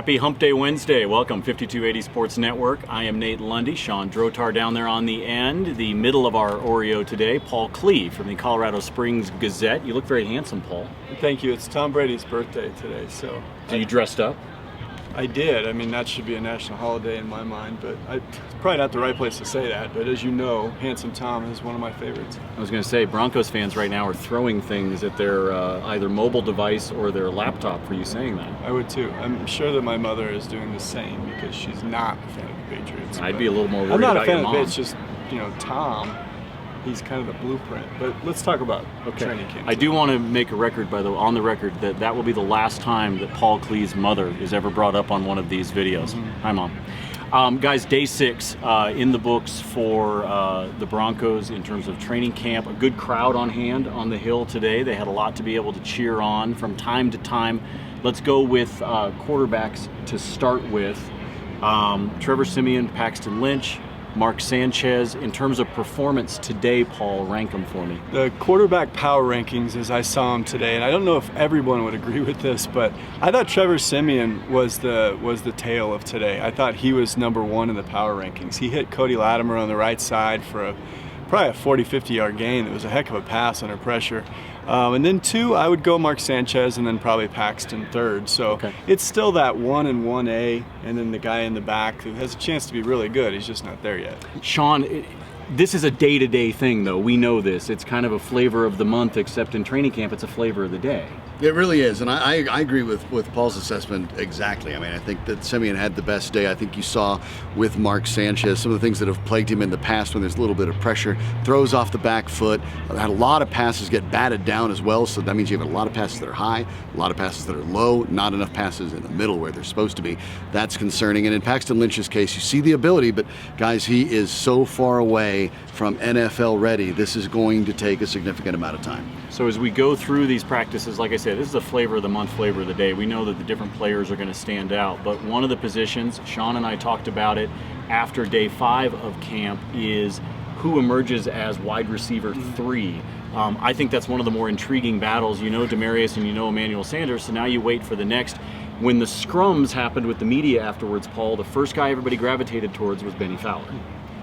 Happy Hump Day Wednesday. Welcome, 5280 Sports Network. I am Nate Lundy. Shawn Drotar down there on the end. The middle of our Oreo today, Paul Klee from the Colorado Springs Gazette. You look very handsome, Paul. Thank you. It's Tom Brady's birthday today, so... So you dressed up? I did. I mean, that should be a national holiday in my mind, but it's probably not the right place to say that. But as you know, Handsome Tom is one of my favorites. I was going to say, Broncos fans right now are throwing things at their either mobile device or their laptop for you saying that. I would too. I'm sure that my mother is doing the same because she's not a fan of the Patriots. I'd be a little more worried I'm not about a fan your of mom. it. It's just, Tom, he's kind of the blueprint. But let's talk about training camp. I do want to make a record, on the record, that will be the last time that Paul Klee's mother is ever brought up on one of these videos. Mm-hmm. Hi, Mom. Guys, day 6 in the books for the Broncos in terms of training camp. A good crowd on hand on the Hill today. They had a lot to be able to cheer on from time to time. Let's go with quarterbacks to start with. Trevor Siemian, Paxton Lynch, Mark Sanchez. In terms of performance today, Paul, rank them for me. The quarterback power rankings as I saw them today, and I don't know if everyone would agree with this, but I thought Trevor Siemian was the tale of today. I thought he was number 1 in the power rankings. He hit Cody Latimer on the right side for probably a 40-50 yard gain. It was a heck of a pass under pressure. And then 2, I would go Mark Sanchez and then probably Paxton 3rd. So It's still that 1 and 1A, and then the guy in the back who has a chance to be really good. He's just not there yet. Shawn, this is a day-to-day thing, though. We know this. It's kind of a flavor of the month, except in training camp, it's a flavor of the day. It really is, and I agree with Paul's assessment exactly. I mean, I think that Siemian had the best day. I think you saw with Mark Sanchez some of the things that have plagued him in the past when there's a little bit of pressure. Throws off the back foot. Had a lot of passes get batted down as well, so that means you have a lot of passes that are high, a lot of passes that are low, not enough passes in the middle where they're supposed to be. That's concerning. And in Paxton Lynch's case, you see the ability, but guys, he is so far away from NFL ready. This is going to take a significant amount of time. So as we go through these practices, like I said, this is a flavor of the month, flavor of the day. We know that the different players are going to stand out, but one of the positions, Shawn and I talked about it after day 5 of camp, is who emerges as wide receiver 3. I think that's one of the more intriguing battles. You know Demarius and you know Emmanuel Sanders, so now you wait for the next. When the scrums happened with the media afterwards, Paul, the first guy everybody gravitated towards was Benny Fowler.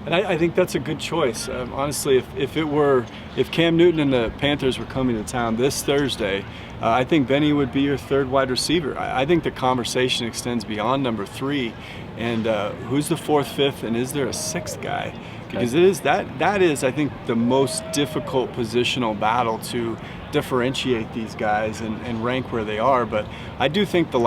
And I think that's a good choice. Honestly, if Cam Newton and the Panthers were coming to town this Thursday, I think Benny would be your 3rd wide receiver. I think the conversation extends beyond number 3. And who's the 4th, 5th, and is there a 6th guy? Because it is that is, I think, the most difficult positional battle to differentiate these guys and rank where they are. But I do think the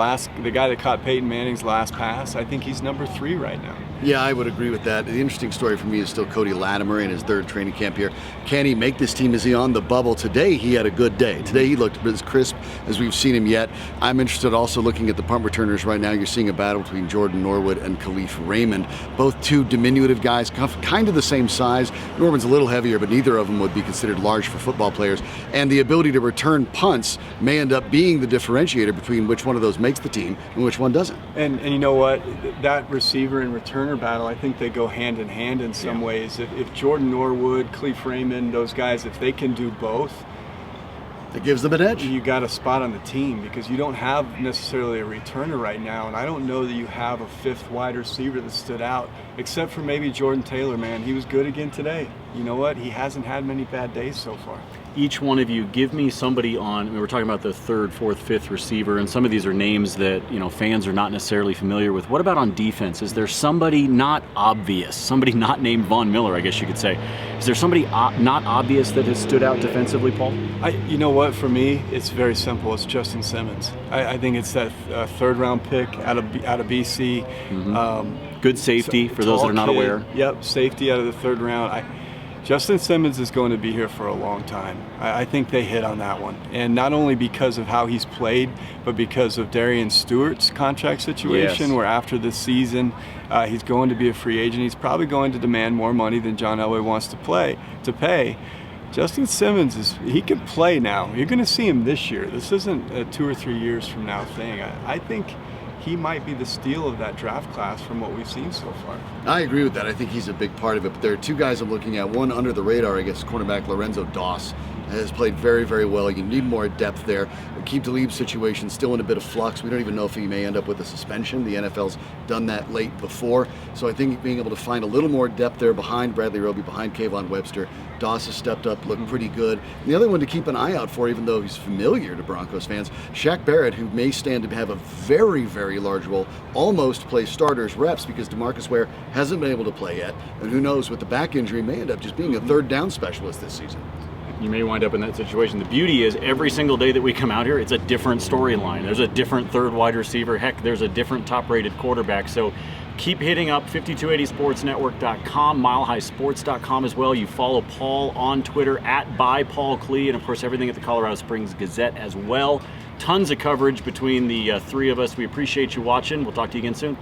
guy that caught Peyton Manning's last pass, I think he's number 3 right now. Yeah, I would agree with that. The interesting story for me is still Cody Latimer in his 3rd training camp here. Can he make this team? Is he on the bubble? Today he had a good day. Today he looked as crisp as we've seen him yet. I'm interested also looking at the punt returners right now. You're seeing a battle between Jordan Norwood and Khalif Raymond. Both 2 diminutive guys, kind of the same size. Norwood's a little heavier, but neither of them would be considered large for football players. And the ability to return punts may end up being the differentiator between which one of those makes the team and which one doesn't. And you know what? That receiver and returner battle, I think they go hand in hand in some ways. If Jordan Norwood, Khalif Raymond, those guys, if they can do both, it gives them an edge. You got a spot on the team because you don't have necessarily a returner right now, and I don't know that you have a 5th wide receiver that stood out, except for maybe Jordan Taylor, man. He was good again today. You know what? He hasn't had many bad days so far. Each one of you, give me somebody we're talking about the 3rd, 4th, 5th receiver, and some of these are names that fans are not necessarily familiar with. What about on defense? Is there somebody not obvious, somebody not named Von Miller, I guess you could say? Is there somebody not obvious that has stood out defensively, Paul? You know what? For me, it's very simple. It's Justin Simmons. I think it's that 3rd round pick out of BC. Mm-hmm. Good safety for those that are not aware. Yep, safety out of the 3rd round. Justin Simmons is going to be here for a long time. I think they hit on that one. And not only because of how he's played, but because of Darian Stewart's contract situation, where after this season, he's going to be a free agent. He's probably going to demand more money than John Elway wants to pay. Justin Simmons, he can play now. You're going to see him this year. This isn't a 2 or 3 years from now thing. I think he might be the steal of that draft class from what we've seen so far. I agree with that. I think he's a big part of it. But there are 2 guys I'm looking at. One under the radar, I guess, cornerback Lorenzo Doss has played very, very well. You need more depth there. Aqib Talib's situation still in a bit of flux. We don't even know if he may end up with a suspension. The NFL's done that late before. So I think being able to find a little more depth there behind Bradley Roby, behind Kayvon Webster. Doss has stepped up, looked pretty good. And the other one to keep an eye out for, even though he's familiar to Broncos fans, Shaq Barrett, who may stand to have a very, very large role, almost play starters reps because DeMarcus Ware hasn't been able to play yet. And who knows, with the back injury, may end up just being a third down specialist this season. You may wind up in that situation. The beauty is every single day that we come out here, it's a different storyline. There's a different third wide receiver. Heck, there's a different top-rated quarterback. So keep hitting up 5280sportsnetwork.com, milehighsports.com as well. You follow Paul on Twitter @byPaulKlee, and of course everything at the Colorado Springs Gazette as well. Tons of coverage between the three of us. We appreciate you watching. We'll talk to you again soon.